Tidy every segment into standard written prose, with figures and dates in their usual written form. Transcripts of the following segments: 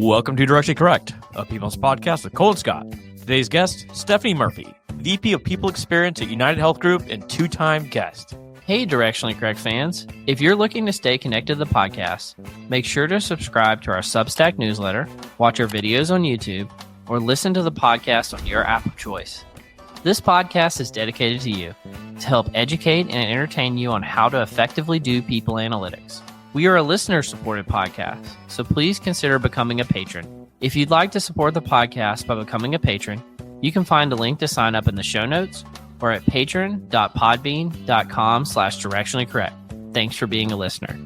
Welcome to Directionally Correct, a People's podcast with Cole and Scott. Today's guest, Stephanie Murphy, VP of People Experience at UnitedHealth Group and two-time guest. Hey, Directionally Correct fans. If you're looking to stay connected to the podcast, make sure to subscribe to our Substack newsletter, watch our videos on YouTube, or listen to the podcast on your app of choice. This podcast is dedicated to you to help educate and entertain you on how to effectively do people analytics. We are a listener-supported podcast, so please consider becoming a patron. If you'd like to support the podcast by becoming a patron, you can find a link to sign up in the show notes or at patron.podbean.com/directionallycorrect. Thanks for being a listener.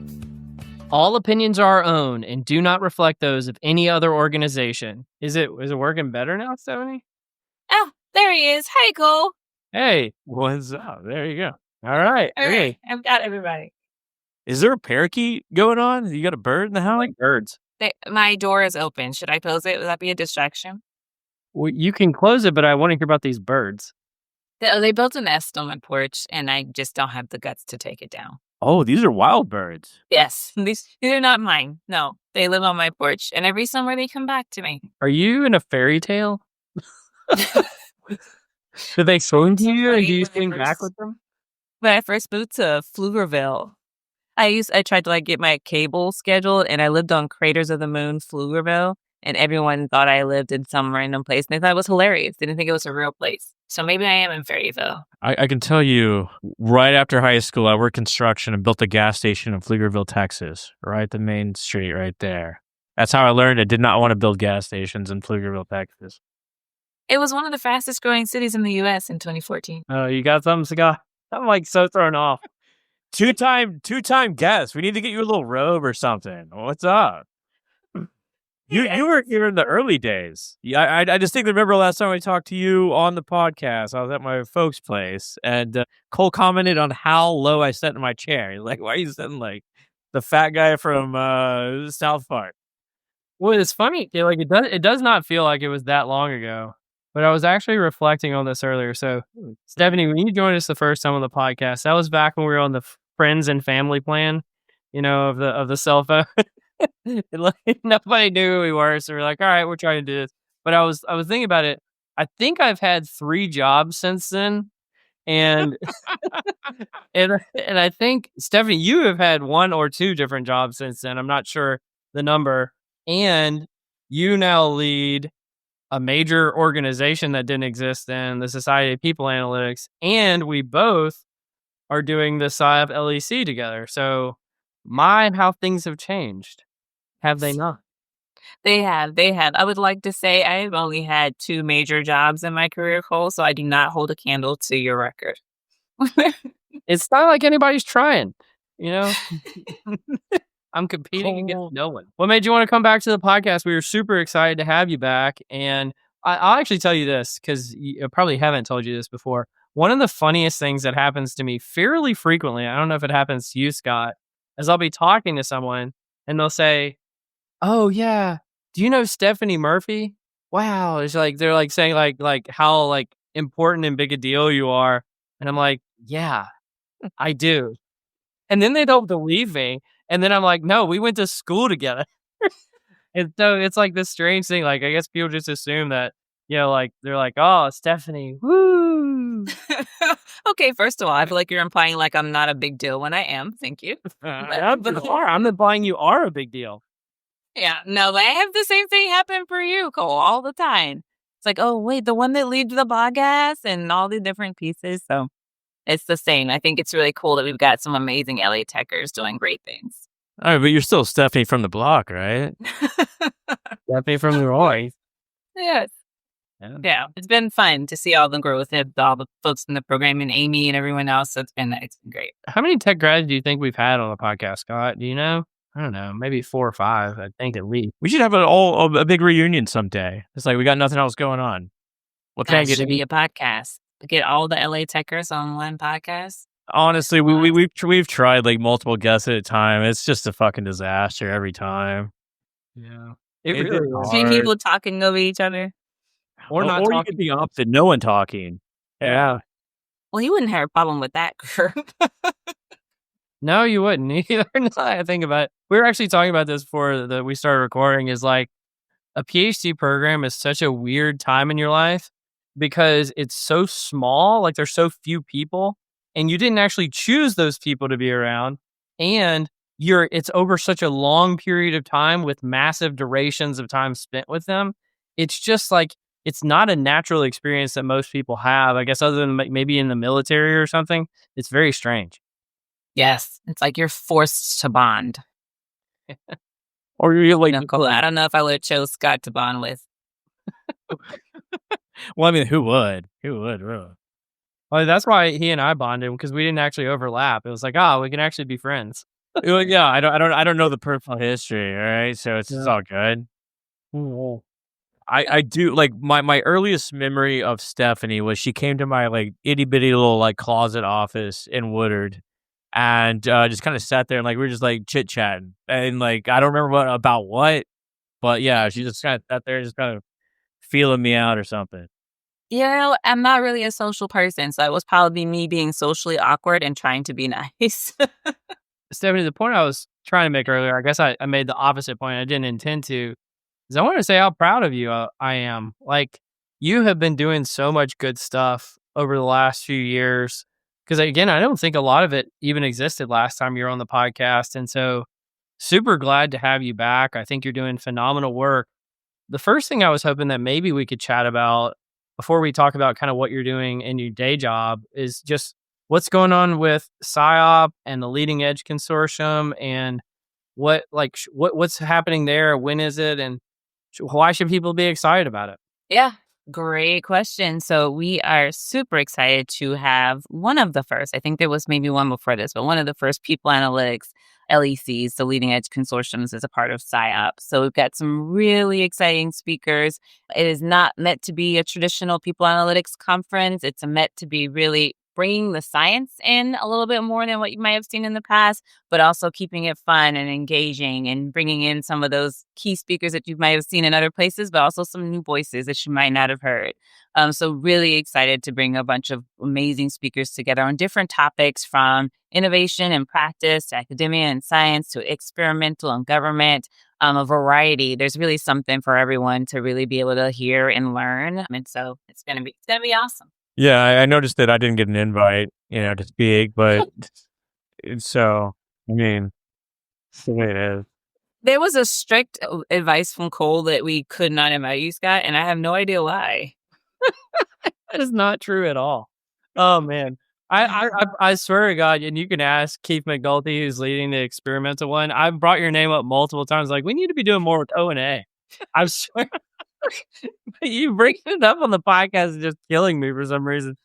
All opinions are our own and do not reflect those of any other organization. Is it working better now, Stephanie? Oh, there he is. Hi, Cole. Hey, What's up? There you go. All right. All right, I've got everybody. Is there a parakeet going on? You got a bird in the house? I like birds. My door is open. Should I close it? Would that be a distraction? Well, you can close it, but I want to hear about these birds. They built a nest on my porch, and I just don't have the guts to take it down. Oh, these are wild birds. Yes, these are not mine. No, they live on my porch, and every summer they come back to me. Are you in a fairy tale? Do they swing to you and do you swing back with them? When I first moved to Pflugerville, I tried to get my cable scheduled, and I lived on Craters of the Moon, Pflugerville, and everyone thought I lived in some random place, and they thought it was hilarious. They didn't think it was a real place. So maybe I am in Fairyville. I can tell you, right after high school, I worked construction and built a gas station in Pflugerville, Texas, right the main street right there. That's how I learned I did not want to build gas stations in Pflugerville, Texas. It was one of the fastest growing cities in the U.S. in 2014. Oh, you got something, Scott? I'm so thrown off. Two-time guest. We need to get you a little robe or something. What's up? You were here in the early days. Yeah, I distinctly remember last time I talked to you on the podcast. I was at my folks' place, and Cole commented on how low I sat in my chair. He's like, "Why are you sitting like the fat guy from South Park?" Well, it's funny. It does not feel like it was that long ago. But I was actually reflecting on this earlier. So, Stephanie, when you joined us the first time on the podcast, that was back when we were on the friends and family plan, of the cell phone. Nobody knew who we were, so we're like, all right, we're trying to do this. But I was thinking about it. I think I've had 3 jobs since then, and and I think Stephanie, you have had 1 or 2 different jobs since then. I'm not sure the number, and you now lead a major organization that didn't exist then, the Society of People Analytics, and we both are doing the SIOP LEC together. So, how things have changed. Have they not? They have. I would like to say I've only had 2 major jobs in my career, Cole, so I do not hold a candle to your record. It's not like anybody's trying, I'm competing against no one. What made you want to come back to the podcast? We were super excited to have you back. And I'll actually tell you this, because I probably haven't told you this before. One of the funniest things that happens to me fairly frequently, I don't know if it happens to you, Scott, is I'll be talking to someone and they'll say, "Oh yeah, do you know Stephanie Murphy?" Wow. It's like, they're saying how important and big a deal you are. And I'm like, yeah, I do. And then they don't believe me. And then I'm like, no, we went to school together. And so it's like this strange thing. I guess people just assume that, they're like, oh, Stephanie, woo. Okay, first of all, I feel like you're implying I'm not a big deal when I am. Thank you. I'm implying you are a big deal. Yeah, no, but I have the same thing happen for you, Cole, all the time. It's like, oh, wait, the one that leads the podcast and all the different pieces. So it's the same. I think it's really cool that we've got some amazing LA techers doing great things. All right, but you're still Stephanie from the block, right? Stephanie from the Roy. Yes. Yeah, it's been fun to see all the growth of all the folks in the program and Amy and everyone else. It's been great. How many tech grads do you think we've had on the podcast, Scott? Do you know? I don't know, maybe 4 or 5, I think at least. We should have a big reunion someday. It's like we got nothing else going on. Well, that should be a podcast. Get all the LA techers on one podcast. Honestly, we've tried multiple guests at a time. It's just a fucking disaster every time. Yeah, it really is. See people talking over each other, or not. Or you could be opposite, no one talking. Yeah. Well, you wouldn't have a problem with that, Kurt. No, you wouldn't either. I think about it. We were actually talking about this before we started recording. Is a PhD program is such a weird time in your life because it's so small, like there's so few people, and you didn't actually choose those people to be around, and it's over such a long period of time with massive durations of time spent with them. It's just like it's not a natural experience that most people have, I guess, other than maybe in the military or something. It's very strange. Yes. It's like you're forced to bond. Or you're like, Cool. I don't know if I would have chose Scott to bond with. well, I mean, who would? Who would, really? Well, that's why he and I bonded, because we didn't actually overlap. It was like, we can actually be friends. You're like, yeah, I don't know the personal history, all right? So it's just all good. Mhm. I do like my earliest memory of Stephanie was she came to my like itty bitty little like closet office in Woodard, and just kind of sat there and like we were just like chit chatting, and like I don't remember about what, but yeah, she just kind of sat there just kind of feeling me out or something. I'm not really a social person, so it was probably me being socially awkward and trying to be nice. Stephanie, the point I was trying to make earlier, I guess I made the opposite point. I didn't intend to. Is I want to say how proud of you I am. Like, you have been doing so much good stuff over the last few years. Because again, I don't think a lot of it even existed last time you were on the podcast. And so super glad to have you back. I think you're doing phenomenal work. The first thing I was hoping that maybe we could chat about before we talk about kind of what you're doing in your day job is just what's going on with SIOP and the Leading Edge Consortium, and what's happening there? When is it? And why should people be excited about it? Yeah, great question. So we are super excited to have one of the first, I think there was maybe one before this, but one of the first people analytics LECs, the Leading Edge Consortiums, is a part of SIOP. So we've got some really exciting speakers. It is not meant to be a traditional people analytics conference. It's meant to be really bringing the science in a little bit more than what you might have seen in the past, but also keeping it fun and engaging and bringing in some of those key speakers that you might have seen in other places, but also some new voices that you might not have heard. So really excited to bring a bunch of amazing speakers together on different topics, from innovation and practice to academia and science to experimental and government, a variety. There's really something for everyone to really be able to hear and learn. And so it's gonna be awesome. Yeah, I noticed that I didn't get an invite, to speak, but so I mean, it's the way it is. There was a strict advice from Cole that we could not invite you, Scott, and I have no idea why. That is not true at all. Oh man, I swear to God, and you can ask Keith McNulty, who's leading the experimental one. I've brought your name up multiple times. Like, we need to be doing more with O&A. I swear. You bringing it up on the podcast is just killing me for some reason.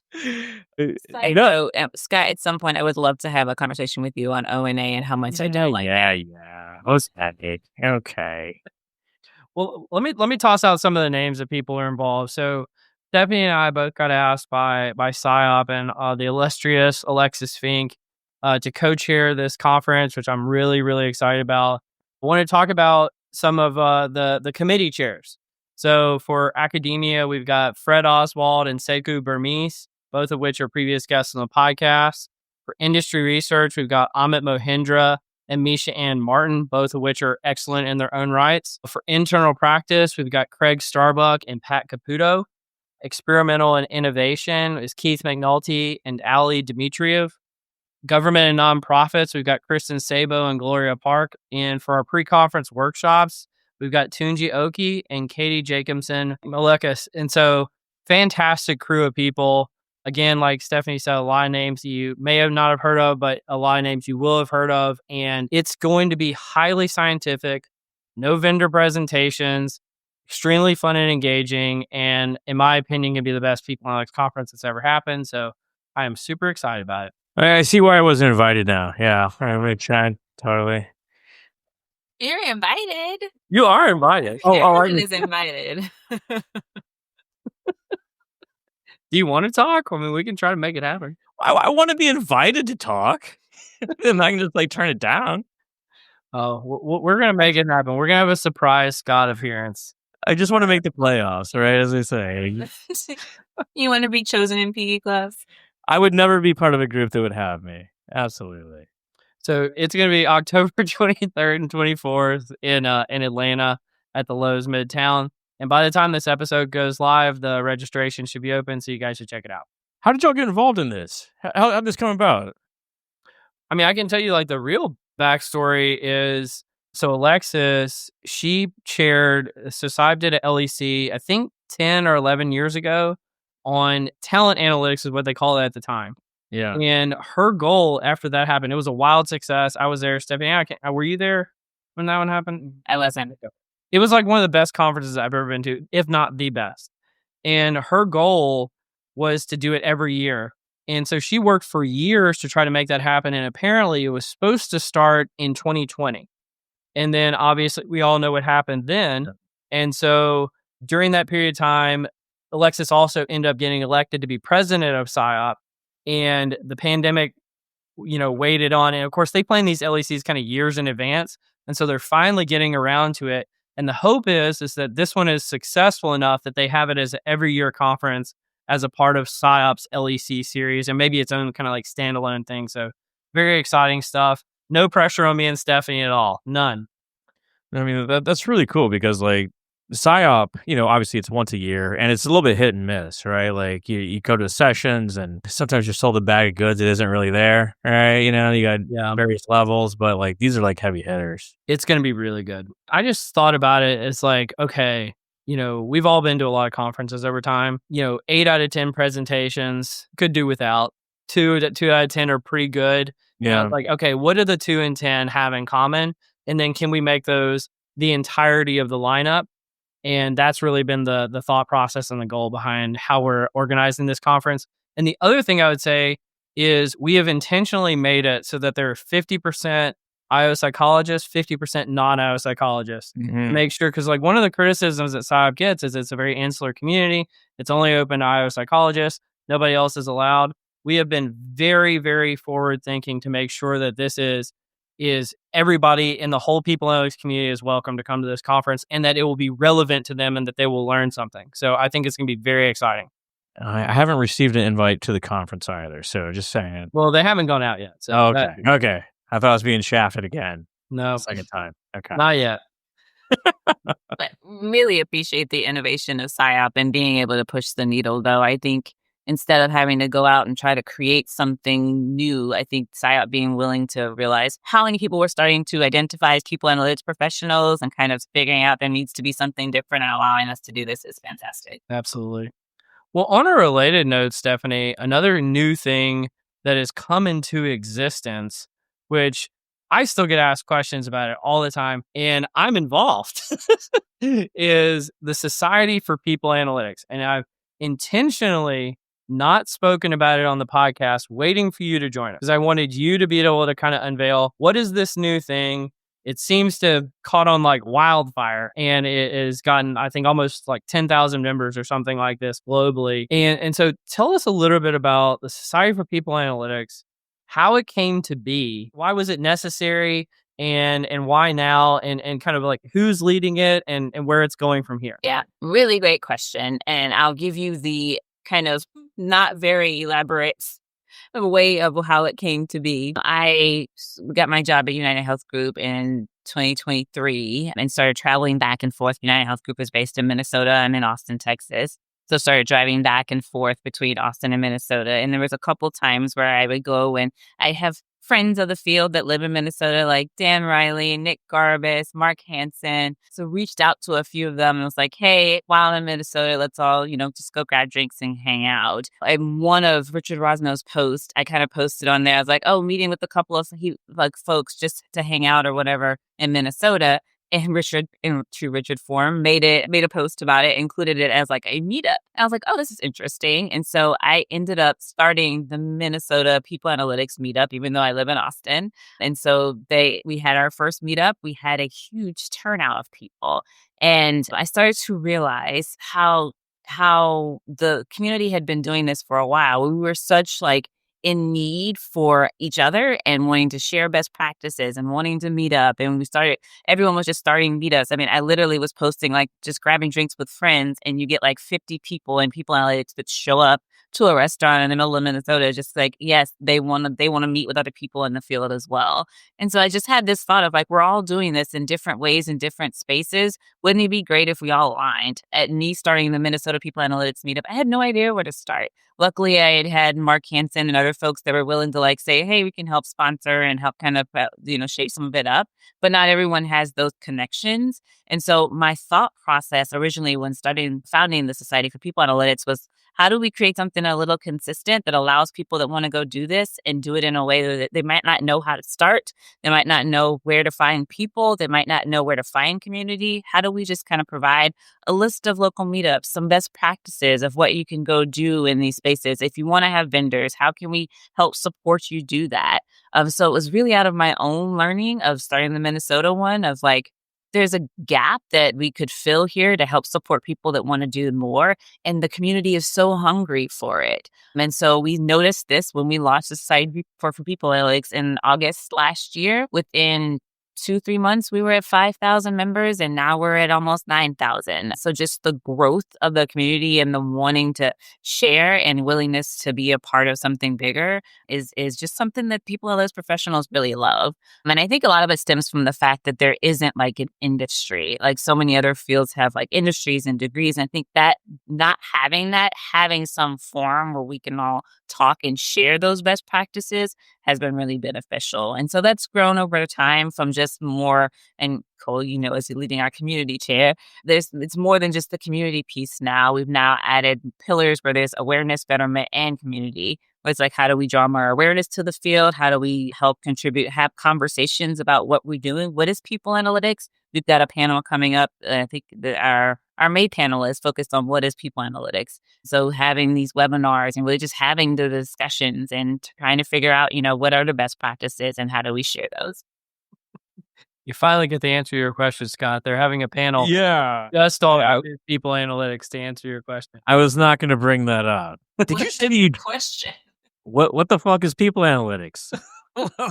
Scott, at some point, I would love to have a conversation with you on O&A and how much I don't like. Yeah. Okay. Well, let me toss out some of the names of people who are involved. So Stephanie and I both got asked by SIOP and the illustrious Alexis Fink to co-chair this conference, which I'm really, really excited about. I want to talk about some of the committee chairs. So for academia, we've got Fred Oswald and Sekou Burmese, both of which are previous guests on the podcast. For industry research, we've got Amit Mohindra and Misha Ann Martin, both of which are excellent in their own rights. For internal practice, we've got Craig Starbuck and Pat Caputo. Experimental and innovation is Keith McNulty and Ali Dmitriev. Government and nonprofits, we've got Kristen Sabo and Gloria Park. And for our pre-conference workshops, we've got Tunji Oki and Katie Jacobson Malekas. And so, fantastic crew of people. Again, like Stephanie said, a lot of names you may have not have heard of, but a lot of names you will have heard of. And it's going to be highly scientific, no vendor presentations, extremely fun and engaging, and in my opinion, going to be the best people analytics conference that's ever happened. So I am super excited about it. I see why I wasn't invited now. Yeah, I'm going to try. Totally. You're invited. You are invited. Everyone is invited. Do you want to talk? I mean, we can try to make it happen. I want to be invited to talk. And I can just turn it down. Oh, we're going to make it happen. We're going to have a surprise Scott appearance. I just want to make the playoffs, right? As they say. You want to be chosen in PE class? I would never be part of a group that would have me. Absolutely. So it's going to be October 23rd and 24th in Atlanta at the Lowe's Midtown. And by the time this episode goes live, the registration should be open, so you guys should check it out. How did y'all get involved in this? How'd this come about? I mean, I can tell you like the real backstory is, so Alexis, she chaired, so SIOP did an LEC, I think 10 or 11 years ago, on talent analytics is what they called it at the time. Yeah. And her goal after that happened, it was a wild success. I was there. Stephanie, were you there when that one happened? I wasn't. It was like one of the best conferences I've ever been to, if not the best. And her goal was to do it every year. And so she worked for years to try to make that happen. And apparently it was supposed to start in 2020. And then obviously we all know what happened then. Yeah. And so during that period of time, Alexis also ended up getting elected to be president of SIOP. And the pandemic, waited on. And of course, they plan these LECs kind of years in advance. And so they're finally getting around to it. And the hope is that this one is successful enough that they have it as an every year conference as a part of SIOP's LEC series, and maybe its own kind of like standalone thing. So very exciting stuff. No pressure on me and Stephanie at all. None. I mean, that's really cool because like SIOP, obviously it's once a year and it's a little bit hit and miss, right? Like you go to sessions and sometimes you're sold a bag of goods that isn't really there, right? You got various levels, but like these are like heavy hitters. It's going to be really good. I just thought about it as like, okay, we've all been to a lot of conferences over time. 8 out of 10 presentations could do without. 2 out of 10 are pretty good. Yeah. Like, okay, what do the 2 and 10 have in common? And then can we make those the entirety of the lineup? And that's really been the thought process and the goal behind how we're organizing this conference. And the other thing I would say is we have intentionally made it so that there are 50% IO psychologists, 50% non-IO psychologists. Mm-hmm. Make sure, because like one of the criticisms that SIOP gets is it's a very insular community. It's only open to IO psychologists. Nobody else is allowed. We have been very, very forward thinking to make sure that this is everybody in the whole people analytics community is welcome to come to this conference, and that it will be relevant to them and that they will learn something. So I think it's going to be very exciting. I haven't received an invite to the conference either, so just saying. Well, they haven't gone out yet. So okay. I thought I was being shafted again. No. Second time. Okay. Not yet. But really appreciate the innovation of SIOP and being able to push the needle, though. I think instead of having to go out and try to create something new, I think SIOP being willing to realize how many people were starting to identify as people analytics professionals and kind of figuring out there needs to be something different and allowing us to do this is fantastic. Absolutely. Well, on a related note, Stephanie, another new thing that has come into existence, which I still get asked questions about it all the time, and I'm involved, is the Society for People Analytics. And I've intentionally not spoken about it on the podcast, waiting for you to join us, because I wanted you to be able to kind of unveil what is this new thing. It seems to have caught on like wildfire, and it has gotten, I think, almost like 10,000 members or something like this globally. And so tell us a little bit about the Society for People Analytics, how it came to be, why was it necessary, and why now, and kind of like who's leading it and where it's going from here. Yeah, really great question. And I'll give you the kind of not very elaborate way of how it came to be. I got my job at UnitedHealth Group in 2023 and started traveling back and forth. UnitedHealth Group is based in Minnesota. I'm in Austin, Texas. So started driving back and forth between Austin and Minnesota. And there was a couple times where I would go and I have friends of the field that live in Minnesota, like Dan Riley, Nick Garbus, Mark Hansen. So reached out to a few of them and was like, hey, while I'm in Minnesota, let's all, just go grab drinks and hang out. And one of Richard Rosno's posts, I kind of posted on there. I was like, meeting with a couple of folks just to hang out or whatever in Minnesota. And Richard, in true Richard form, made a post about it, included it as like a meetup. And I was like, this is interesting. And so I ended up starting the Minnesota People Analytics meetup, even though I live in Austin. And so we had our first meetup. We had a huge turnout of people. And I started to realize how the community had been doing this for a while. We were such like in need for each other and wanting to share best practices and wanting to meet up. And everyone was just starting meetups. I mean, I literally was posting like just grabbing drinks with friends, and you get like 50 people and people analytics that show up to a restaurant in the middle of Minnesota, just like, yes, they want to meet with other people in the field as well. And so I just had this thought of like, we're all doing this in different ways in different spaces. Wouldn't it be great if we all aligned? At me starting the Minnesota People Analytics meetup, I had no idea where to start. Luckily, I had Mark Hansen and other folks that were willing to like say, hey, we can help sponsor and help kind of, shape some of it up. But not everyone has those connections. And so my thought process originally when founding the Society for People Analytics was, how do we create something a little consistent that allows people that want to go do this and do it in a way that they might not know how to start? They might not know where to find people. They might not know where to find community. How do we just kind of provide a list of local meetups, some best practices of what you can go do in these spaces? If you want to have vendors, how can we help support you do that? So it was really out of my own learning of starting the Minnesota one of like, there's a gap that we could fill here to help support people that want to do more. And the community is so hungry for it. And so we noticed this when we launched the Society for People Analytics in August last year. Within 2-3 months, we were at 5,000 members, and now we're at almost 9,000. So just the growth of the community and the wanting to share and willingness to be a part of something bigger is just something that people as professionals really love. And I think a lot of it stems from the fact that there isn't like an industry, like so many other fields have like industries and degrees. And I think that not having that, having some forum where we can all talk and share those best practices has been really beneficial. And so that's grown over time from just more, and Cole, as leading our community chair, it's more than just the community piece now. We've now added pillars where there's awareness, betterment, and community. Where it's like, how do we draw more awareness to the field? How do we help contribute, have conversations about what we're doing? What is people analytics? We've got a panel coming up. I think that our main panel is focused on what is people analytics. So having these webinars and really just having the discussions and trying to figure out, what are the best practices and how do we share those? You finally get the answer to your question, Scott. They're having a panel just on people analytics to answer your question. I was not going to bring that up. Did you say question? What the fuck is people analytics?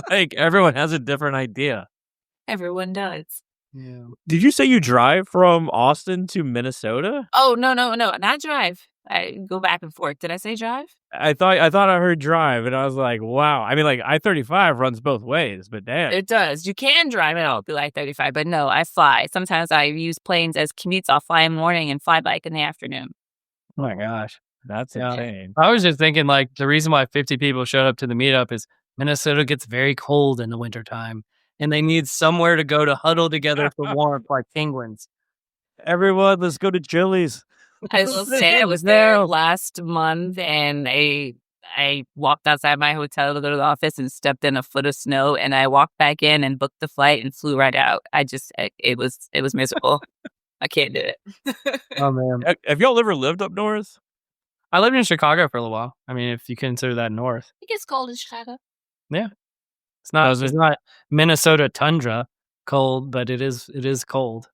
Like everyone has a different idea. Everyone does. Yeah. Did you say you drive from Austin to Minnesota? Oh, no, not drive. I go back and forth. Did I say drive? I thought I heard drive, and I was like, wow. I mean, like I-35 runs both ways, but damn. It does. You can drive it out through I-35, but no, I fly. Sometimes I use planes as commutes. I'll fly in the morning and fly bike in the afternoon. Oh my gosh. That's insane. I was just thinking like the reason why 50 people showed up to the meetup is Minnesota gets very cold in the wintertime. And they need somewhere to go to huddle together for warmth like penguins. Everyone, let's go to Chili's. I will say I was there last month, and I walked outside my hotel to go to the office and stepped in a foot of snow, and I walked back in and booked the flight and flew right out. It was miserable. I can't do it. Oh man. Have y'all ever lived up north? I lived in Chicago for a little while. I mean, if you consider that north. It gets cold in Chicago. Yeah. It's not Minnesota tundra cold, but it is cold.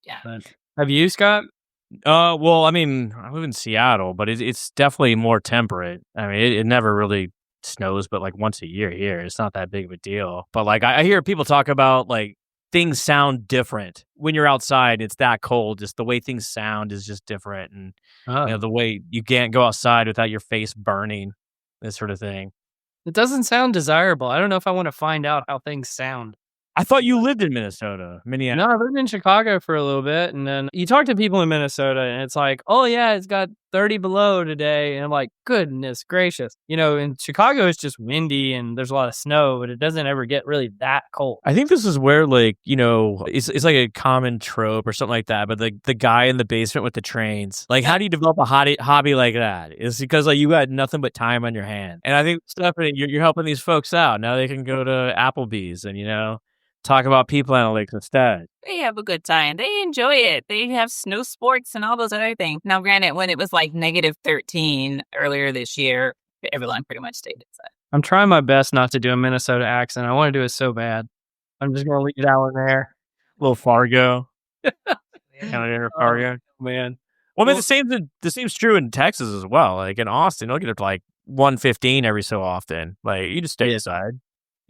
Yeah. But have you, Scott? Well, I mean, I live in Seattle, but it's definitely more temperate. I mean, it never really snows, but like once a year here. It's not that big of a deal. But like I hear people talk about like things sound different when you're outside. It's that cold. Just the way things sound is just different, and the way you can't go outside without your face burning, this sort of thing. It doesn't sound desirable. I don't know if I want to find out how things sound. I thought you lived in Minnesota, Minneapolis. No, I lived in Chicago for a little bit, and then you talk to people in Minnesota, and it's like, oh yeah, it's got 30 below today, and I'm like, goodness gracious. In Chicago, it's just windy, and there's a lot of snow, but it doesn't ever get really that cold. I think this is where, like, it's like a common trope or something like that, but like the guy in the basement with the trains, like, how do you develop a hobby like that? It's because like you got nothing but time on your hand. And I think, Stephanie, you're helping these folks out. Now they can go to Applebee's and, talk about people analytics instead. They have a good time. They enjoy it. They have snow sports and all those other things. Now, granted, when it was like -13 earlier this year, everyone pretty much stayed inside. I'm trying my best not to do a Minnesota accent. I want to do it so bad. I'm just going to leave it out in there. A little Fargo. Fargo. Man. Well, I mean, the same's true in Texas as well. Like in Austin, it'll get up to like 115 every so often. Like, you just stay Yeah. inside,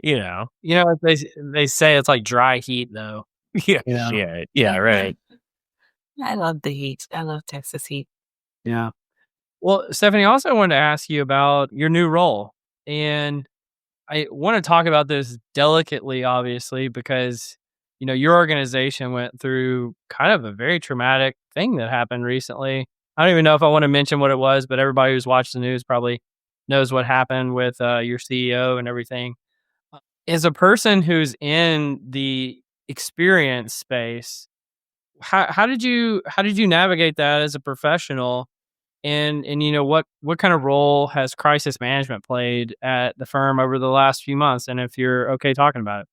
you know? You know, they say it's like dry heat, though. Yeah, You know? shit. Yeah, right. I love the heat. I love Texas heat. Yeah. Well, Stephanie, I also wanted to ask you about your new role. And I want to talk about this delicately, obviously, because, you know, your organization went through kind of a very traumatic thing that happened recently. I don't even know if I want to mention what it was, but everybody who's watched the news probably knows what happened with your CEO and everything. As a person who's in the experience space, how did you navigate that as a professional? And you know, what kind of role has crisis management played at the firm over the last few months? And if you're okay talking about it.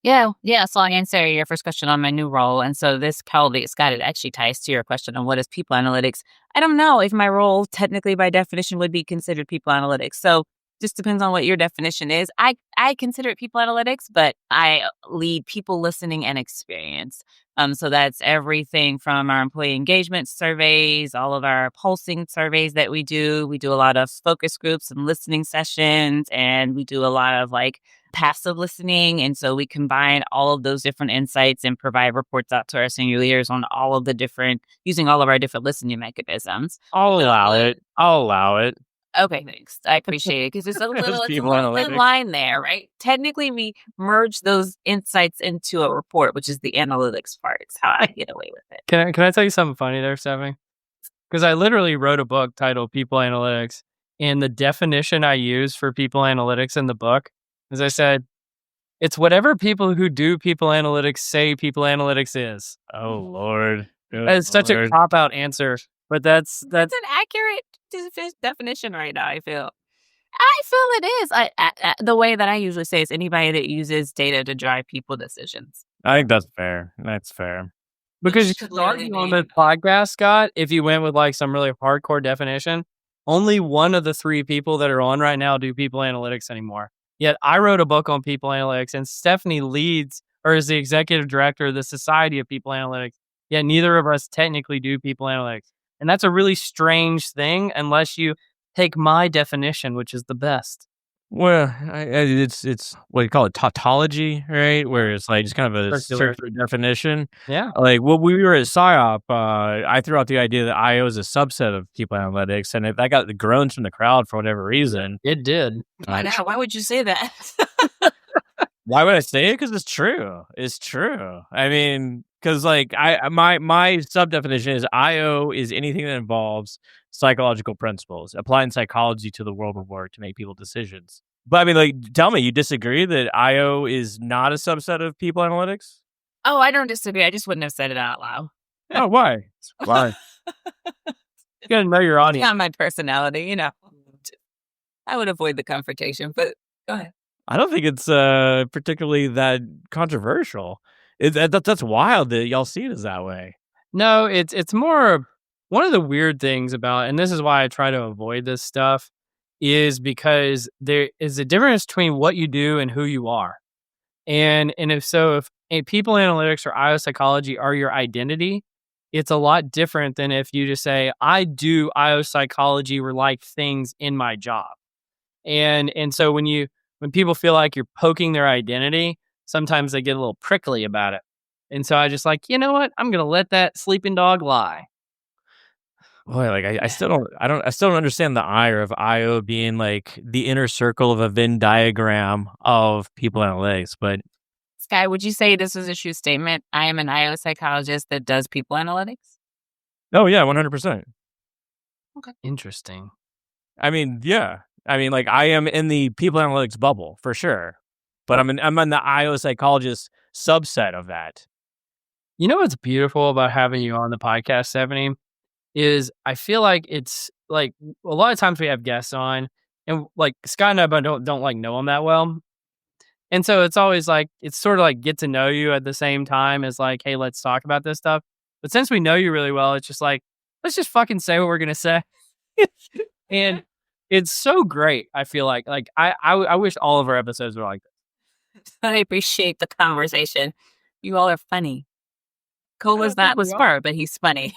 Yeah. So I'll answer your first question on my new role. And so this probably, Scott, it actually ties to your question on what is people analytics. I don't know if my role technically by definition would be considered people analytics. So just depends on what your definition is. I consider it people analytics, but I lead people listening and experience. So that's everything from our employee engagement surveys, all of our pulsing surveys that we do. We do a lot of focus groups and listening sessions, and we do a lot of like passive listening. And so we combine all of those different insights and provide reports out to our senior leaders on all of the different, using all of our different listening mechanisms. I'll allow it. Okay, thanks. I appreciate it because there's a little people thin analytics. line there, right? Technically, we merge those insights into a report, which is the analytics part. It's how I get away with it. Can I tell you something funny there, Stephanie? Because I literally wrote a book titled People Analytics, and the definition I use for people analytics in the book, as I said, it's whatever people who do people analytics say people analytics is. Oh, Lord. It's such a cop-out answer, but that's An accurate definition right now. I feel it is. I the way that I usually say is anybody that uses data to drive people decisions. I think that's fair. That's fair. because you Should could argue literally on be. the podcast, Scott, if you went with like some really hardcore definition, only one of the three people that are on right now do people analytics anymore. Yet I wrote a book on people analytics, and Stephanie leads or is the executive director of the Society of People Analytics. Yet neither of us technically do people analytics. And that's a really strange thing unless you take my definition, which is the best. Well, it's what you call it, tautology, right? Where it's like just kind of a Circular. circular definition. Yeah. Like when we were at SIOP, I threw out the idea that IO is a subset of people analytics, and that got the groans from the crowd for whatever reason. It did. Why not? Why would you say that? Why would I say it? Because it's true. It's true. I mean, because like my sub definition is IO is anything that involves psychological principles, applying psychology to the world of work to make people decisions. But I mean, like, tell me, you disagree that IO is not a subset of people analytics? Oh, I don't disagree. I just wouldn't have said it out loud. Oh, why? Why? You got to know your It's audience. not my personality, you know. I would avoid the confrontation, but go ahead. I don't think it's particularly that controversial. That's wild that y'all see it as that way. No, it's more one of the weird things about, and this is why I try to avoid this stuff, is because there is a difference between what you do and who you are. And if people analytics or IO psychology are your identity, it's a lot different than if you just say, I do IO psychology or like things in my job. And so when people feel like you're poking their identity, sometimes they get a little prickly about it. And so I just like, you know what? I'm going to let that sleeping dog lie. Boy, like I still don't understand the ire of IO being like the inner circle of a Venn diagram of people analytics. But Sky, would you say this was a true statement? I am an IO psychologist that does people analytics. oh yeah, 100%. Interesting. I mean, yeah. I mean, like I am in the people analytics bubble for sure, but I'm in the IO psychologist subset of that. You know what's beautiful about having you on the podcast, Stephanie, is I feel like it's like a lot of times we have guests on, and like Scott and I don't like know them that well. And so it's always like, it's sort of like get to know you at the same time as like, hey, let's talk about this stuff. But since we know you really well, it's just like, let's just fucking say what we're going to say. And it's so great. I feel like I wish all of our episodes were like this. I appreciate the conversation. You all are funny. Cole I was don't not think with we are. Spur, but he's funny.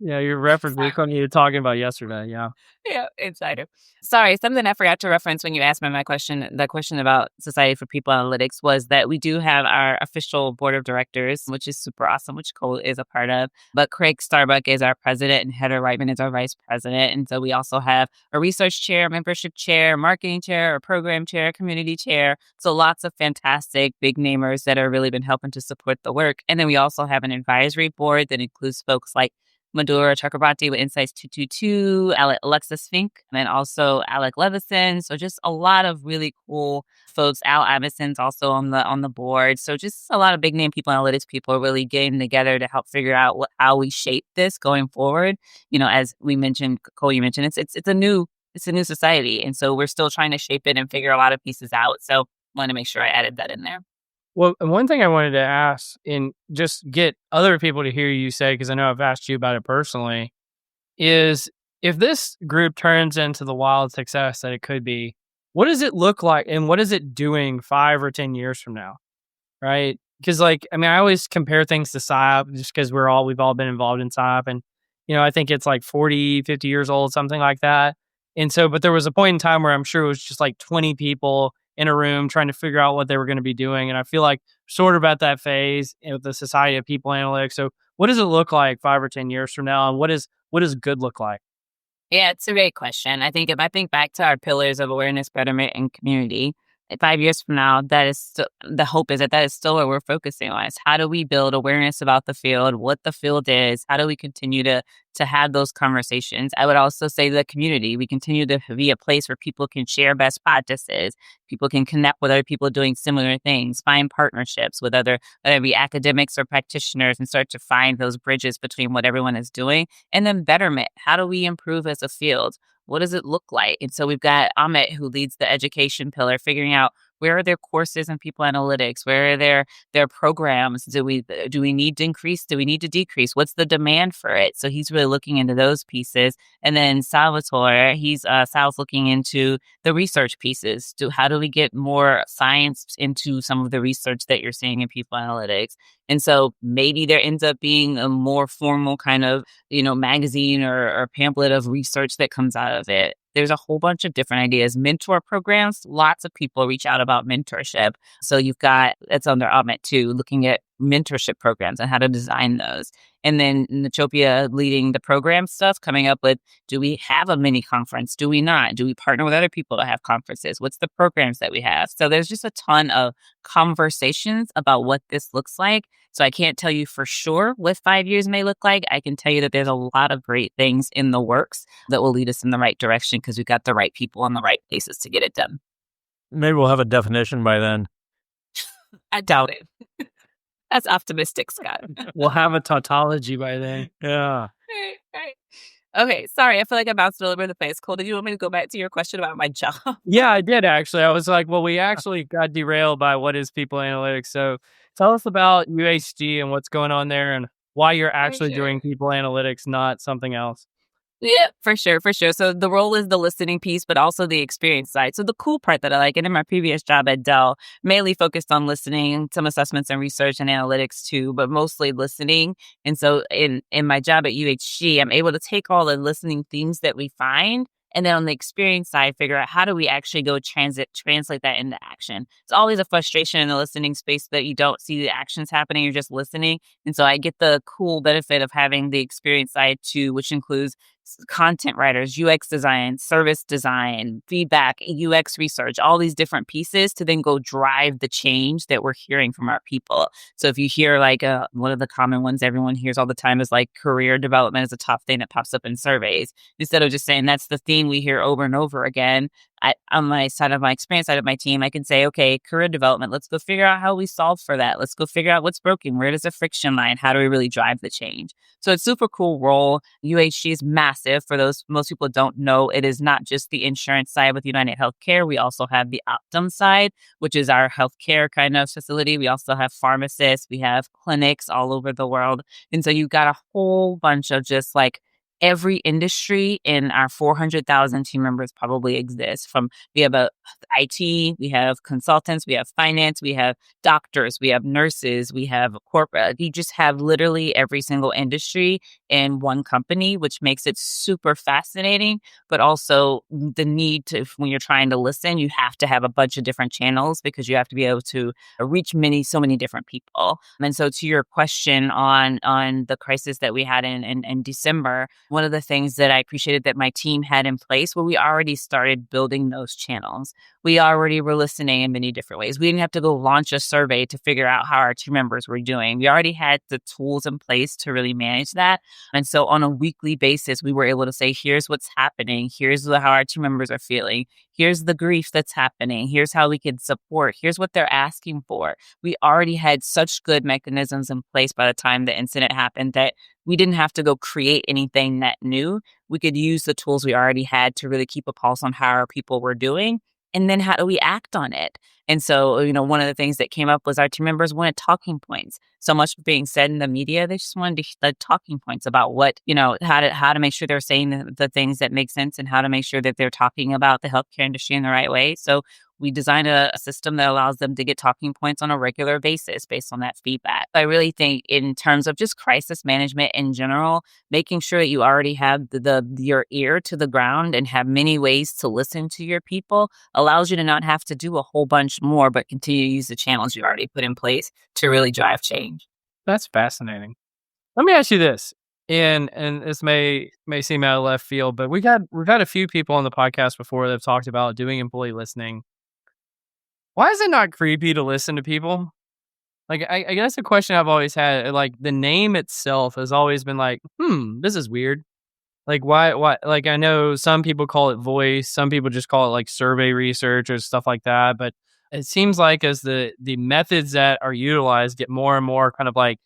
Yeah, your reference is something you were talking about yesterday. Yeah. Yeah, insider. Sorry, something I forgot to reference when you asked me my question. The question about Society for People Analytics was that we do have our official board of directors, which is super awesome, which Cole is a part of. But Craig Starbuck is our president and Heather Reitman is our vice president. And so we also have a research chair, membership chair, marketing chair, a program chair, community chair. So lots of fantastic big namers that have really been helping to support the work. And then we also have an advisory board that includes folks like Madhura Chakrabarti with Insights 222, Alexis Fink, and then also Alec Levison. So just a lot of really cool folks. Al Iverson's also on the board. So just a lot of big name people, analytics people, really getting together to help figure out how we shape this going forward. As we mentioned, Cole, you mentioned it's a new society, and so we're still trying to shape it and figure a lot of pieces out. So want to make sure I added that in there. Well, one thing I wanted to ask and just get other people to hear you say, because I know I've asked you about it personally, is if this group turns into the wild success that it could be, what does it look like and what is it doing 5 or 10 years from now? Right? Because I always compare things to SIOP just because we've all been involved in SIOP. And, I think it's like 40, 50 years old, something like that. And so, but there was a point in time where I'm sure it was just like 20 people in a room trying to figure out what they were going to be doing. And I feel like sort of at that phase with the Society of People Analytics. So what does it look like 5 or 10 years from now? And what does good look like? Yeah, it's a great question. I think if I think back to our pillars of awareness, betterment, and community, 5 years from now, that is the hope is that is still what we're focusing on. Is how do we build awareness about the field, what the field is? How do we continue to have those conversations? I would also say the community. We continue to be a place where people can share best practices. People can connect with other people doing similar things, find partnerships with whether it be academics or practitioners, and start to find those bridges between what everyone is doing. And then betterment. How do we improve as a field? What does it look like? And so we've got Amit, who leads the education pillar, figuring out where are their courses in people analytics? Where are their programs? Do we need to increase? Do we need to decrease? What's the demand for it? So he's really looking into those pieces. And then Salvatore, Sal's looking into the research pieces. How do we get more science into some of the research that you're seeing in people analytics? And so maybe there ends up being a more formal kind of, magazine or pamphlet of research that comes out of it. There's a whole bunch of different ideas. Mentor programs, lots of people reach out about mentorship. So you've got, it's under Amit too, looking at mentorship programs and how to design those. And then Nachopia leading the program stuff, coming up with, do we have a mini conference? Do we not? Do we partner with other people to have conferences? What's the programs that we have? So there's just a ton of conversations about what this looks like. So I can't tell you for sure what 5 years may look like. I can tell you that there's a lot of great things in the works that will lead us in the right direction because we've got the right people in the right places to get it done. Maybe we'll have a definition by then. I doubt it. That's optimistic, Scott. We'll have a tautology by then. Yeah. Right. Okay, sorry. I feel like I bounced all over the place. Cole, did you want me to go back to your question about my job? Yeah, I did actually. I was like, well, we actually got derailed by what is people analytics. So tell us about UHG and what's going on there and why you're actually doing people analytics, not something else. Yeah, for sure. So the role is the listening piece, but also the experience side. So the cool part that I like, and in my previous job at Dell, mainly focused on listening, some assessments and research and analytics too, but mostly listening. And so in my job at UHG, I'm able to take all the listening themes that we find, and then on the experience side, figure out how do we actually go translate that into action. It's always a frustration in the listening space that you don't see the actions happening, you're just listening. And so I get the cool benefit of having the experience side too, which includes content writers, UX design, service design, feedback, UX research, all these different pieces to then go drive the change that we're hearing from our people. So if you hear one of the common ones everyone hears all the time is like career development is a top thing that pops up in surveys. Instead of just saying that's the theme we hear over and over again, on my side of my experience side of my team, I can say, okay, career development, let's go figure out how we solve for that. Let's go figure out what's broken. Where does the friction lie? How do we really drive the change? So it's super cool role. UHG is massive. For those, most people don't know, it is not just the insurance side with UnitedHealth. We also have the Optum side, which is our healthcare kind of facility. We also have pharmacists. We have clinics all over the world. And so you've got a whole bunch of just like every industry in our 400,000 team members probably exists. We have IT, we have consultants, we have finance, we have doctors, we have nurses, we have corporate. You just have literally every single industry in one company, which makes it super fascinating. But also the need to, when you're trying to listen, you have to have a bunch of different channels because you have to be able to reach so many different people. And so to your question on the crisis that we had in December, one of the things that I appreciated that my team had in place where we already started building those channels. We already were listening in many different ways. We didn't have to go launch a survey to figure out how our team members were doing. We already had the tools in place to really manage that. And so on a weekly basis, we were able to say, here's what's happening. Here's how our team members are feeling. Here's the grief that's happening. Here's how we can support. Here's what they're asking for. We already had such good mechanisms in place by the time the incident happened that we didn't have to go create anything that new. We could use the tools we already had to really keep a pulse on how our people were doing. And then how do we act on it? And so, one of the things that came up was our team members wanted talking points. So much being said in the media, they just wanted the talking points about what, how to make sure they're saying the things that make sense and how to make sure that they're talking about the healthcare industry in the right way. So we designed a system that allows them to get talking points on a regular basis based on that feedback. I really think in terms of just crisis management in general, making sure that you already have your ear to the ground and have many ways to listen to your people allows you to not have to do a whole bunch more, but continue to use the channels you already put in place to really drive change. That's fascinating. Let me ask you this, and this may seem out of left field, but we've had a few people on the podcast before that have talked about doing employee listening. Why is it not creepy to listen to people? Like, I guess the question I've always had, like, the name itself has always been like, this is weird. Like, why, like, I know some people call it voice, some people just call it like survey research or stuff like that. But it seems like as the methods that are utilized get more and more kind of like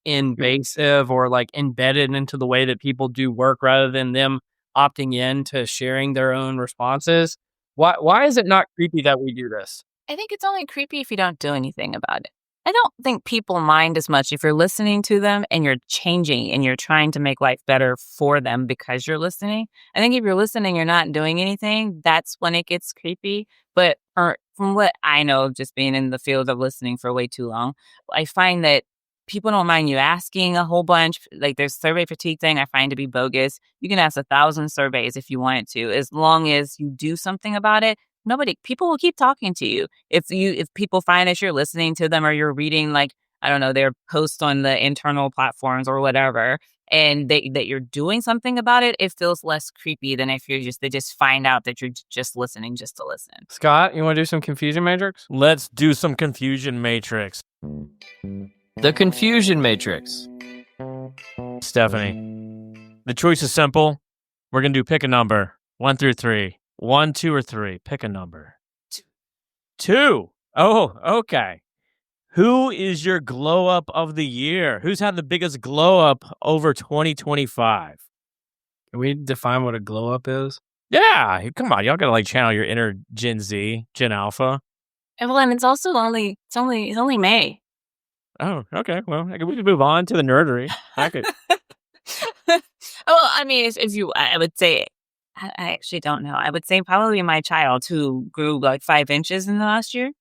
invasive or like embedded into the way that people do work rather than them opting in to sharing their own responses. Why is it not creepy that we do this? I think it's only creepy if you don't do anything about it. I don't think people mind as much if you're listening to them and you're changing and you're trying to make life better for them because you're listening. I think if you're listening, you're not doing anything, that's when it gets creepy. But from what I know, just being in the field of listening for way too long, I find that people don't mind you asking a whole bunch. Like there's survey fatigue thing I find to be bogus. You can ask 1,000 surveys if you want to, as long as you do something about it. People will keep talking to you. If people find that you're listening to them or you're reading, like, I don't know, their posts on the internal platforms or whatever, and that you're doing something about it, it feels less creepy than if they just find out that you're just listening just to listen. Scott, you want to do some confusion matrix? Let's do some confusion matrix. The confusion matrix. Stephanie, the choice is simple. We're going to do pick a number, 1 through 3. 1, 2, or 3. Pick a number. 2. Oh, okay. Who is your glow up of the year? Who's had the biggest glow up over 2025? Can we define what a glow up is? Yeah, come on. Y'all got to like channel your inner Gen Z, Gen Alpha. And it's also only May. Oh, okay. Well, we can move on to the nerdery. I could. Well, I mean, I would say, I actually don't know. I would say probably my child who grew like 5 inches in the last year.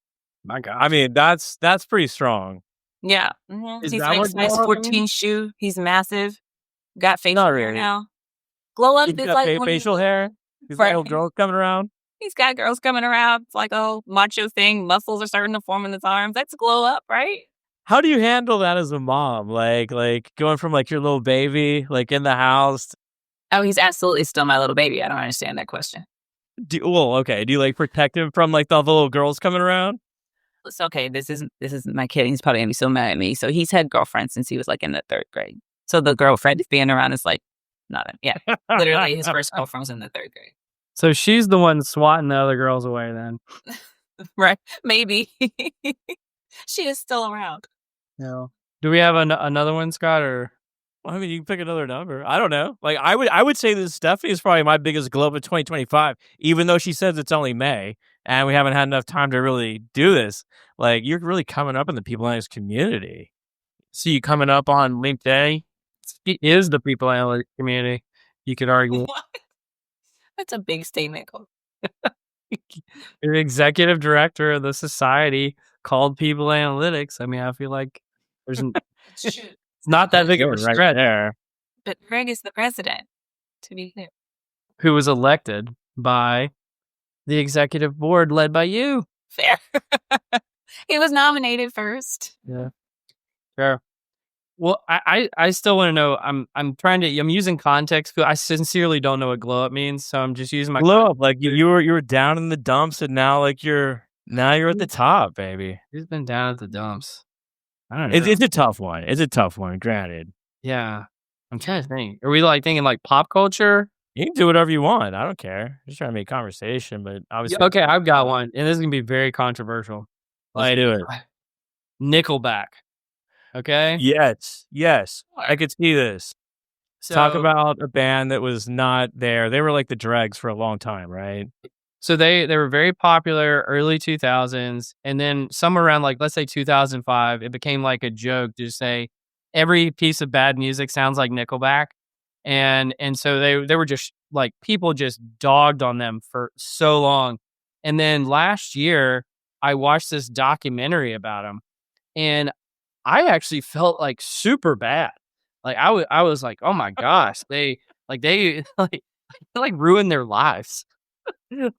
My God. I mean, that's pretty strong. Yeah. Mm-hmm. Is He's that like what size glow up 14 means? shoe. He's massive. Got facial Not hair really. now. Glow up He's is got like when facial hair. He's Right. got little girls coming around. he's got girls coming around. It's like a macho thing. Muscles are starting to form in his arms. That's glow up, right? How do you handle that as a mom? Like going from like your little baby, like in the house. Oh, he's absolutely still my little baby. I don't understand that question. Do you like protect him from like the little girls coming around? It's okay. This isn't my kid. He's probably gonna be so mad at me. So he's had girlfriends since he was like in the 3rd grade. So the girlfriend being around is like literally his first girlfriend was in the 3rd grade. So she's the one swatting the other girls away then. Right? Maybe she is still around. Yeah. Do we have another one, Scott, or? Well, I mean, you can pick another number. I don't know. Like I would say that Stephanie is probably my biggest glow of 2025, even though she says it's only May and we haven't had enough time to really do this. Like you're really coming up in the people analytics community. See you coming up on LinkedIn. She is the people analytics community. You could argue. What? That's a big statement. You're the executive director of the society called People Analytics. I mean, I feel like there's it's not that big of a Right stretch. there. But Craig is the president, to be clear. Who was elected by the executive board led by you. Fair. He was nominated first. Yeah. Sure. Well, I still want to know. I'm using context because I sincerely don't know what glow up means, so I'm just using my Glow up, like you were down in the dumps, and now like you're at the top, baby. Who's been down at the dumps? I don't know. It's a tough one. It's a tough one. Granted, Yeah, I'm trying to think. Are we like thinking like pop culture? you can do whatever you want. I don't care. Just trying to make conversation, but obviously, Okay, I've got one, and this is gonna be very controversial. let's do it. Nickelback. Okay. Yes, I could see this. Talk So- about a band that was not there. They were like the dregs for a long time, right? So they were very popular early 2000s, and then somewhere around like let's say 2005, it became like a joke to say every piece of bad music sounds like Nickelback, and so they were just like people just dogged on them for so long, and then last year I watched this documentary about them, and I actually felt like super bad. Like I was like, oh my gosh, they like ruined their lives.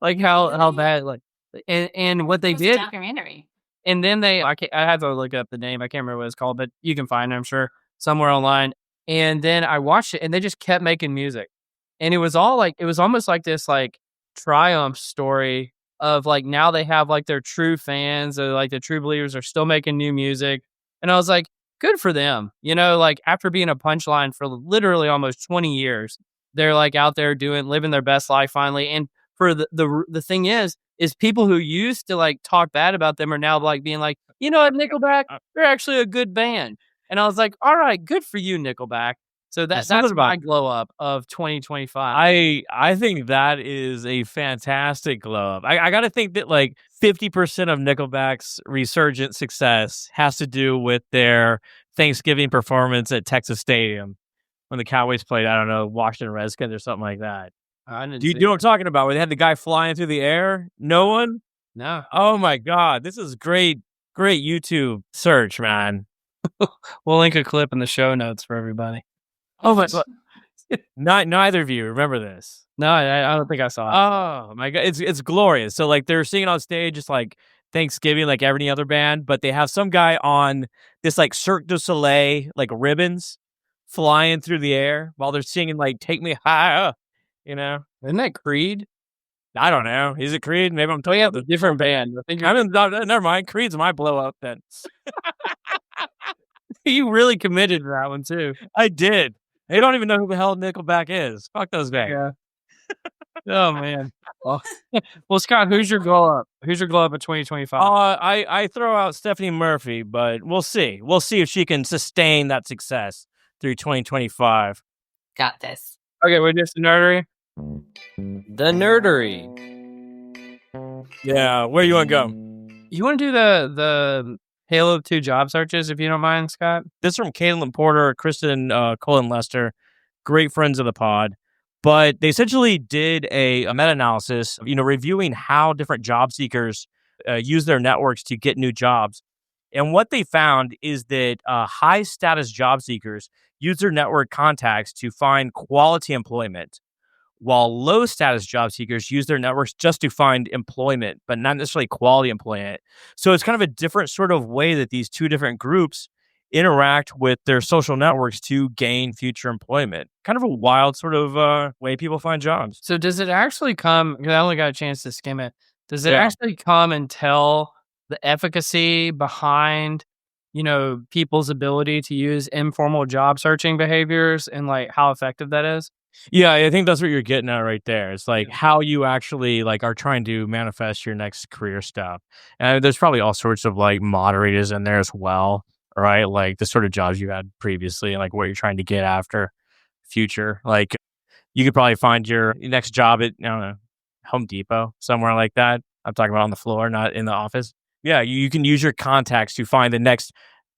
Like how bad like and what they did Documentary. and then I have to look up the name. I can't remember what it's called, but you can find it, I'm sure, somewhere online. And then I watched it and they just kept making music. And it was almost like this like triumph story of like now they have like their true fans or like the true believers are still making new music. And I was like, good for them. Like after being a punchline for literally almost 20 years, they're like out there living their best life finally. And for the thing is people who used to like talk bad about them are now like being like, you know what, Nickelback, they're actually a good band. And I was like, all right, good for you, Nickelback. So that's my glow up of 2025. I think that is a fantastic glow up. I got to think that like 50% of Nickelback's resurgent success has to do with their Thanksgiving performance at Texas Stadium when the Cowboys played, I don't know, Washington Redskins or something like that. Do you know what I'm talking about? Where they had the guy flying through the air? No one? No. Oh my God. This is great YouTube search, man. We'll link a clip in the show notes for everybody. Oh my God. Neither of you remember this. No, I don't think I saw it. Oh my God. It's glorious. So like they're singing on stage just like Thanksgiving like every other band, but they have some guy on this like Cirque du Soleil like ribbons flying through the air while they're singing like Take Me Higher, Isn't that Creed? I don't know. Is it Creed? Maybe I'm talking about a different band. I think never mind. Creed's my blow up then. You really committed to that one too. I did. They don't even know who the hell Nickelback is. Fuck those guys. Yeah. Oh man. Well, Scott, who's your glow up? Who's your glow up of 2025? I throw out Stephanie Murphy, but we'll see. We'll see if she can sustain that success through 2025. Got this. Okay, we're just nerdery. The nerdery. Yeah, where you want to go? You want to do the Halo 2 job searches, if you don't mind, Scott? This is from Caitlin Porter, Kristen Colin Lester, great friends of the pod. But they essentially did a meta-analysis, reviewing how different job seekers use their networks to get new jobs. And what they found is that high-status job seekers use their network contacts to find quality employment, while low-status job seekers use their networks just to find employment, but not necessarily quality employment. So it's kind of a different sort of way that these two different groups interact with their social networks to gain future employment. Kind of a wild sort of way people find jobs. So does it actually come, because I only got a chance to skim it, does it actually come and tell the efficacy behind, people's ability to use informal job searching behaviors and like how effective that is? Yeah, I think that's what you're getting at right there. It's like how you actually like are trying to manifest your next career stuff. And there's probably all sorts of like moderators in there as well, right? Like the sort of jobs you had previously and like what you're trying to get after future. Like you could probably find your next job at, I don't know, Home Depot, somewhere like that. I'm talking about on the floor, not in the office. Yeah, you can use your contacts to find the next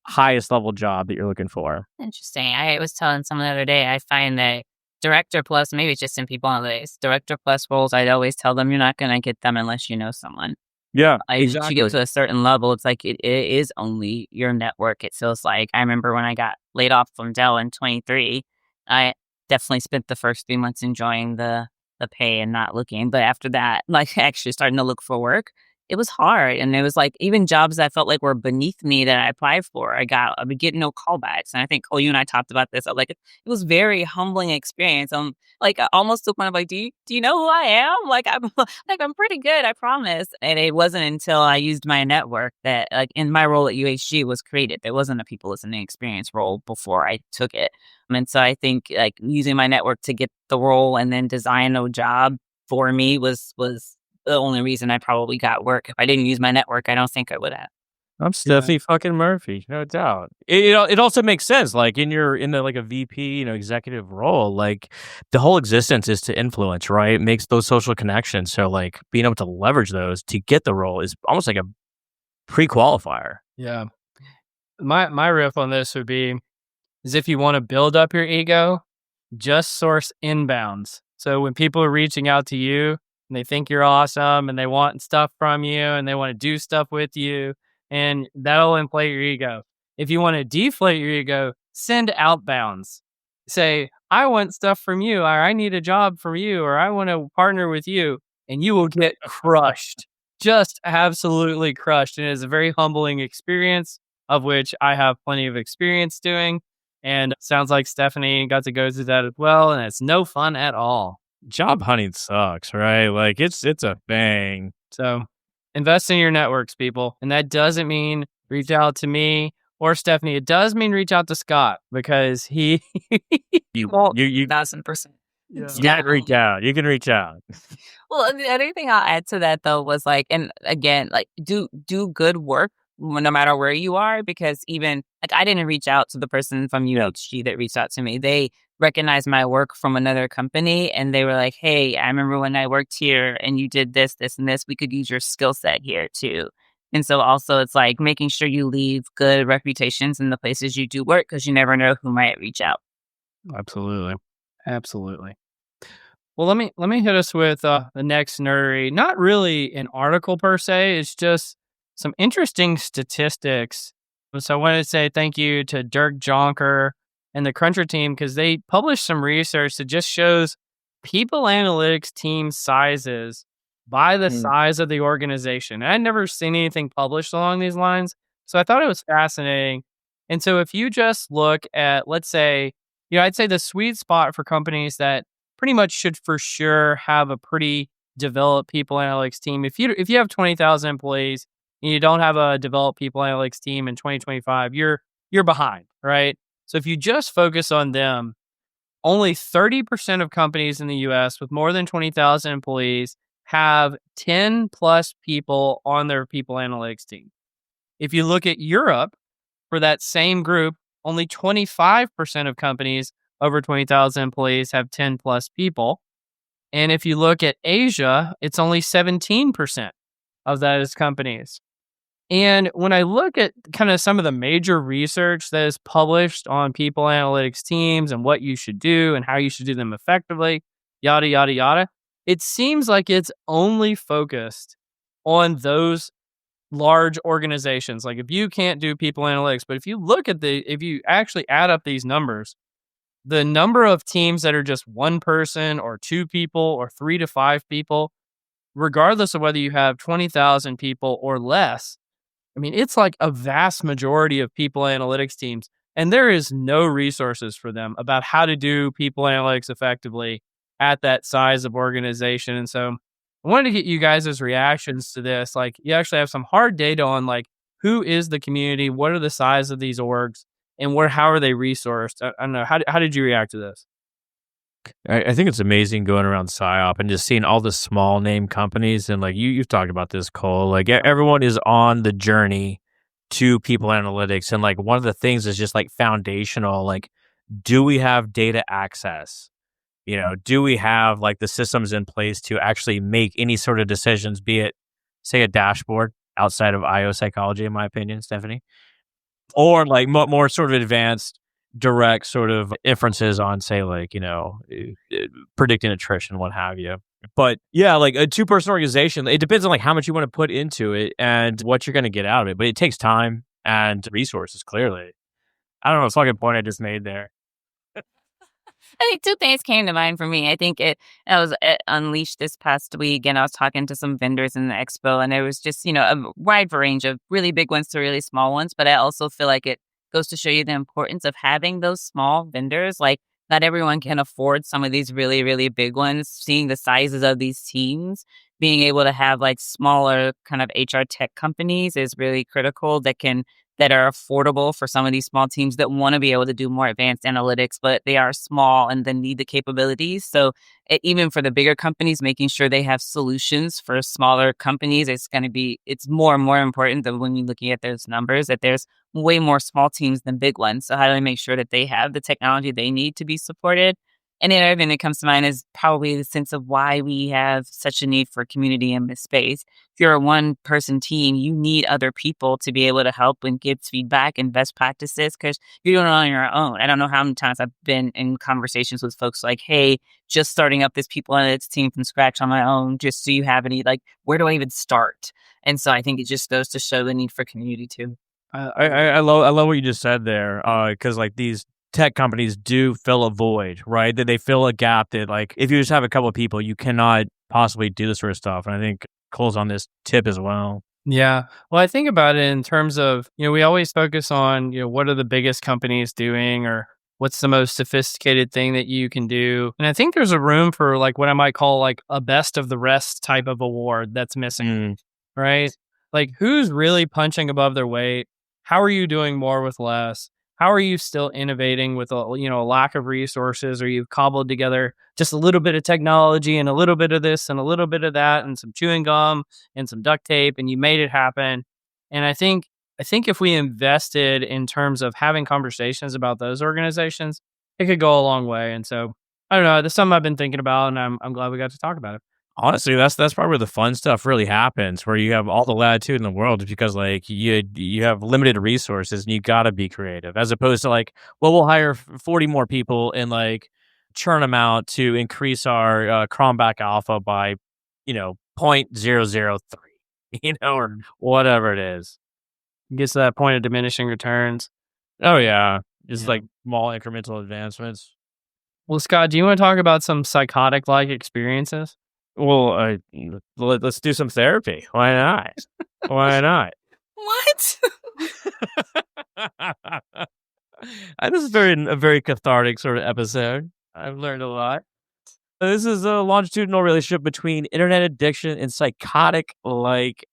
highest level job that you're looking for. Interesting. I was telling someone the other day, I find that Director plus, maybe it's just in people analytics. Director plus roles, I'd always tell them you're not going to get them unless you know someone. Yeah, Once you get to a certain level, it's like it is only your network. It feels like I remember when I got laid off from Dell in 23, I definitely spent the first 3 months enjoying the pay and not looking. But after that, like actually starting to look for work, it was hard. And it was like even jobs that I felt like were beneath me that I applied for, I would get no callbacks. And I think Cole, you and I talked about this. I was like, it was very humbling experience. Like almost to the point of like, do you know who I am? Like I'm pretty good, I promise. And it wasn't until I used my network that like in my role at UHG was created. There wasn't a people listening experience role before I took it. And so I think like using my network to get the role and then design a job for me was the only reason I probably got work. If I didn't use my network, I don't think I would have. I'm Stephanie fucking Murphy, no doubt. It also makes sense, like in the like a VP, executive role, like the whole existence is to influence, right? It makes those social connections. So like being able to leverage those to get the role is almost like a pre-qualifier. Yeah. My riff on this would be is if you want to build up your ego, just source inbounds. So when people are reaching out to you and they think you're awesome and they want stuff from you and they want to do stuff with you, and that'll inflate your ego. If you want to deflate your ego, send outbounds. Say, I want stuff from you, or I need a job from you, or I want to partner with you, and you will get crushed. Just absolutely crushed. And it is a very humbling experience, of which I have plenty of experience doing. And it sounds like Stephanie got to go through that as well, and it's no fun at all. Job hunting sucks, right? Like it's a thing. So invest in your networks, people. And that doesn't mean reach out to me or Stephanie. It does mean reach out to Scott because he You 1,000%. you can reach out. You can reach out. Well, the other thing I'll add to that though was like, and again, like do good work no matter where you are, because even like I didn't reach out to the person from UHG that reached out to me. They recognized my work from another company and they were like, hey, I remember when I worked here and you did this, this, and this. We could use your skill set here too. And so also it's like making sure you leave good reputations in the places you do work because you never know who might reach out. Absolutely. Well, let me hit us with the next nerdery. Not really an article per se. It's just some interesting statistics. So I wanted to say thank you to Dirk Jonker and the Cruncher team because they published some research that just shows people analytics team sizes by the size of the organization. And I'd never seen anything published along these lines, so I thought it was fascinating. And so if you just look at, let's say, I'd say the sweet spot for companies that pretty much should for sure have a pretty developed people analytics team. If you have 20,000 employees and you don't have a developed people analytics team in 2025, you're behind, right? So if you just focus on them, only 30% of companies in the US with more than 20,000 employees have 10 plus people on their people analytics team. If you look at Europe, for that same group, only 25% of companies over 20,000 employees have 10 plus people. And if you look at Asia, it's only 17% of that is companies. And when I look at kind of some of the major research that is published on people analytics teams and what you should do and how you should do them effectively, yada, yada, yada, it seems like it's only focused on those large organizations. Like if you can't do people analytics, but if you actually add up these numbers, the number of teams that are just one person or two people or 3 to 5 people, regardless of whether you have 20,000 people or less, I mean, it's like a vast majority of people analytics teams, and there is no resources for them about how to do people analytics effectively at that size of organization. And so I wanted to get you guys' reactions to this. Like you actually have some hard data on like who is the community, what are the size of these orgs, and how are they resourced? I don't know. How did you react to this? I think it's amazing going around SIOP and just seeing all the small name companies. And like you've talked about this, Cole, like everyone is on the journey to people analytics. And like one of the things is just like foundational, like, do we have data access? Do we have like the systems in place to actually make any sort of decisions, be it, say, a dashboard outside of IO psychology, in my opinion, Stephanie, or like more sort of advanced direct sort of inferences on, say, like, predicting attrition, what have you. But yeah, like a two-person organization, it depends on like how much you want to put into it and what you're going to get out of it. But it takes time and resources, clearly. I don't know, fucking point I just made there. I think two things came to mind for me. I think I was at Unleashed this past week, and I was talking to some vendors in the expo, and there was just, a wide range of really big ones to really small ones. But I also feel like it goes to show you the importance of having those small vendors. Like, not everyone can afford some of these really, really big ones. Seeing the sizes of these teams, being able to have like smaller kind of HR tech companies is really critical that are affordable for some of these small teams that want to be able to do more advanced analytics, but they are small and then need the capabilities. So even for the bigger companies, making sure they have solutions for smaller companies, it's more and more important that when you're looking at those numbers, that there's way more small teams than big ones. So how do I make sure that they have the technology they need to be supported? And the other thing that comes to mind is probably the sense of why we have such a need for community in this space. If you're a one-person team, you need other people to be able to help and give feedback and best practices because you're doing it on your own. I don't know how many times I've been in conversations with folks like, hey, just starting up this people analytics team from scratch on my own, just so you have any, like, where do I even start? And so I think it just goes to show the need for community too. I love what you just said there, because like these tech companies do fill a void, right? That they fill a gap that, like, if you just have a couple of people, you cannot possibly do this sort of stuff. And I think Cole's on this tip as well. Yeah. Well, I think about it in terms of, we always focus on, what are the biggest companies doing or what's the most sophisticated thing that you can do. And I think there's a room for like what I might call like a best of the rest type of award that's missing, right? Like, who's really punching above their weight? How are you doing more with less? How are you still innovating with a lack of resources, or you've cobbled together just a little bit of technology and a little bit of this and a little bit of that and some chewing gum and some duct tape and you made it happen. And I think if we invested in terms of having conversations about those organizations, it could go a long way. And so I don't know, that's something I've been thinking about, and I'm glad we got to talk about it. Honestly, that's probably where the fun stuff really happens, where you have all the latitude in the world, because like you have limited resources and you got to be creative, as opposed to like, well, we'll hire 40 more people and like churn them out to increase our Cronbach alpha by 0.003, or whatever it is. Gets to that point of diminishing returns. Oh yeah, just like small incremental advancements. Well, Scott, do you want to talk about some psychotic-like experiences? Well, let's do some therapy. Why not? Why not? What? This is a very cathartic sort of episode. I've learned a lot. This is a longitudinal relationship between internet addiction and psychotic-like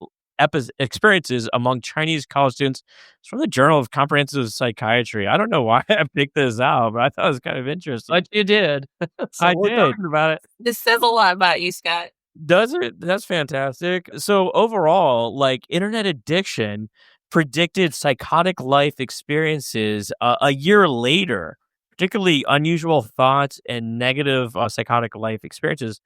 experiences among Chinese college students. It's from the Journal of Comprehensive Psychiatry. I don't know why I picked this out, but I thought it was kind of interesting. But you did. So we're talking about it. This says a lot about you, Scott. Does it? That's fantastic. So overall, like, internet addiction predicted psychotic life experiences a year later, particularly unusual thoughts and negative psychotic life experiences.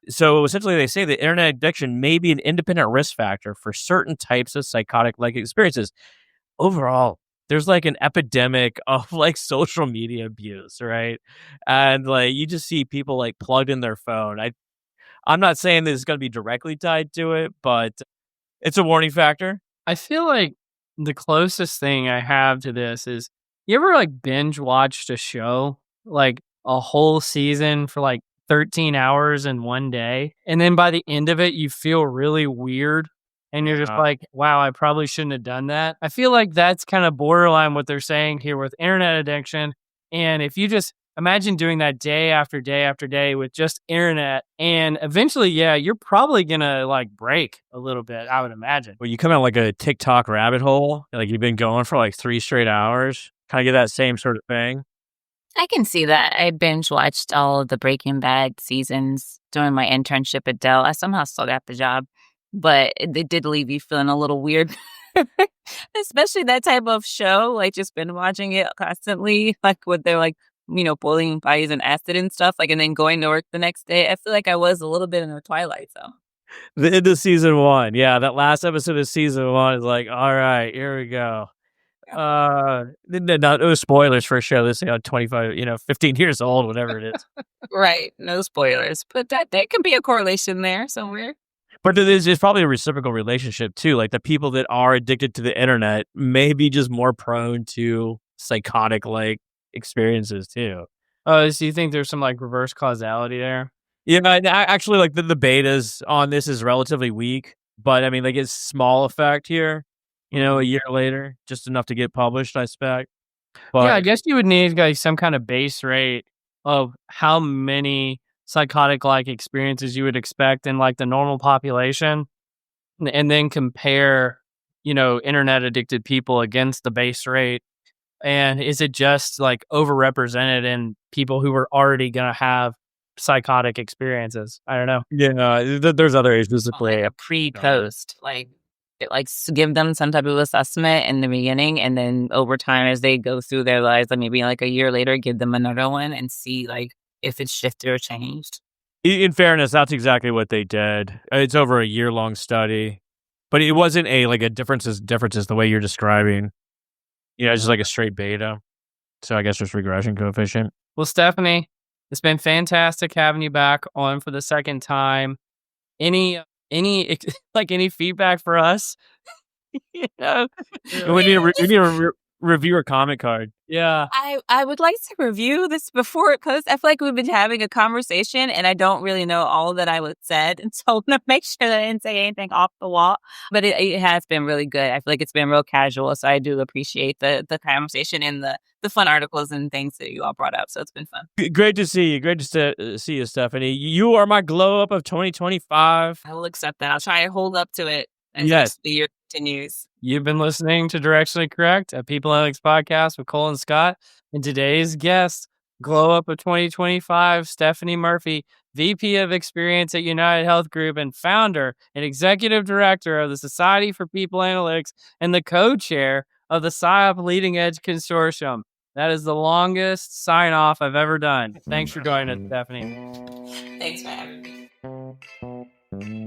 So essentially, they say that internet addiction may be an independent risk factor for certain types of psychotic-like experiences. Overall, there's like an epidemic of like social media abuse, right? And like you just see people like plugged in their phone. I'm not saying this is going to be directly tied to it, but it's a warning factor. I feel like the closest thing I have to this is, you ever like binge watched a show, like a whole season for like 13 hours in one day, and then by the end of it you feel really weird and you're just like, wow, I probably shouldn't have done that. I feel like that's kind of borderline what they're saying here with internet addiction. And if you just imagine doing that day after day after day with just internet, and eventually, you're probably gonna like break a little bit, I would imagine. Well, you come out like a TikTok rabbit hole, like you've been going for like 3 straight hours, kind of get that same sort of thing. I can see that. I binge watched all of the Breaking Bad seasons during my internship at Dell. I somehow still got the job, but it did leave you feeling a little weird. Especially that type of show, like just been watching it constantly, like with their like, boiling bodies in acid and stuff, like, and then going to work the next day. I feel like I was a little bit in the twilight zone. The end of season 1. Yeah, that last episode of season 1 is like, all right, here we go. No spoilers for a show that's 25, 15 years old, whatever it is. Right. No spoilers. But that there can be a correlation there somewhere. But there's probably a reciprocal relationship too. Like the people that are addicted to the internet may be just more prone to psychotic like experiences too. Oh, so you think there's some like reverse causality there? Yeah, and actually, like the betas on this is relatively weak, but I mean, like it's small effect here. A year later, just enough to get published, I expect. But Yeah, I guess you would need like some kind of base rate of how many psychotic like experiences you would expect in like the normal population, and then compare, internet addicted people against the base rate. And is it just like overrepresented in people who were already going to have psychotic experiences? I don't know. yeah, there's other issues to Like play. a pre-post. Give them some type of assessment in the beginning, and then over time as they go through their lives, like maybe like a year later, give them another one and see like if it's shifted or changed. In fairness, that's exactly what they did. It's over a year-long study, but it wasn't a differences the way you're describing. It's just like a straight beta. So I guess just regression coefficient. Well, Stephanie, it's been fantastic having you back on for the second time. Any feedback for us? We need a review or comment card. Yeah. I would like to review this before it posts. I feel like we've been having a conversation and I don't really know all that I was said. And so I want to make sure that I didn't say anything off the wall. But it has been really good. I feel like it's been real casual. So I do appreciate the conversation and the fun articles and things that you all brought up. So it's been fun. Great to see you. Great to see you, Stephanie. You are my glow up of 2025. I will accept that. I'll try to hold up to it as Yes. the year continues. You've been listening to Directionally Correct, a People Analytics podcast with Cole and Scott. And today's guest, Glow Up of 2025, Stephanie Murphy, VP of Experience at UnitedHealth Group and founder and executive director of the Society for People Analytics and the co-chair of the SIOP Leading Edge Consortium. That is the longest sign off I've ever done. Thanks for joining us, Stephanie. Thanks for having me.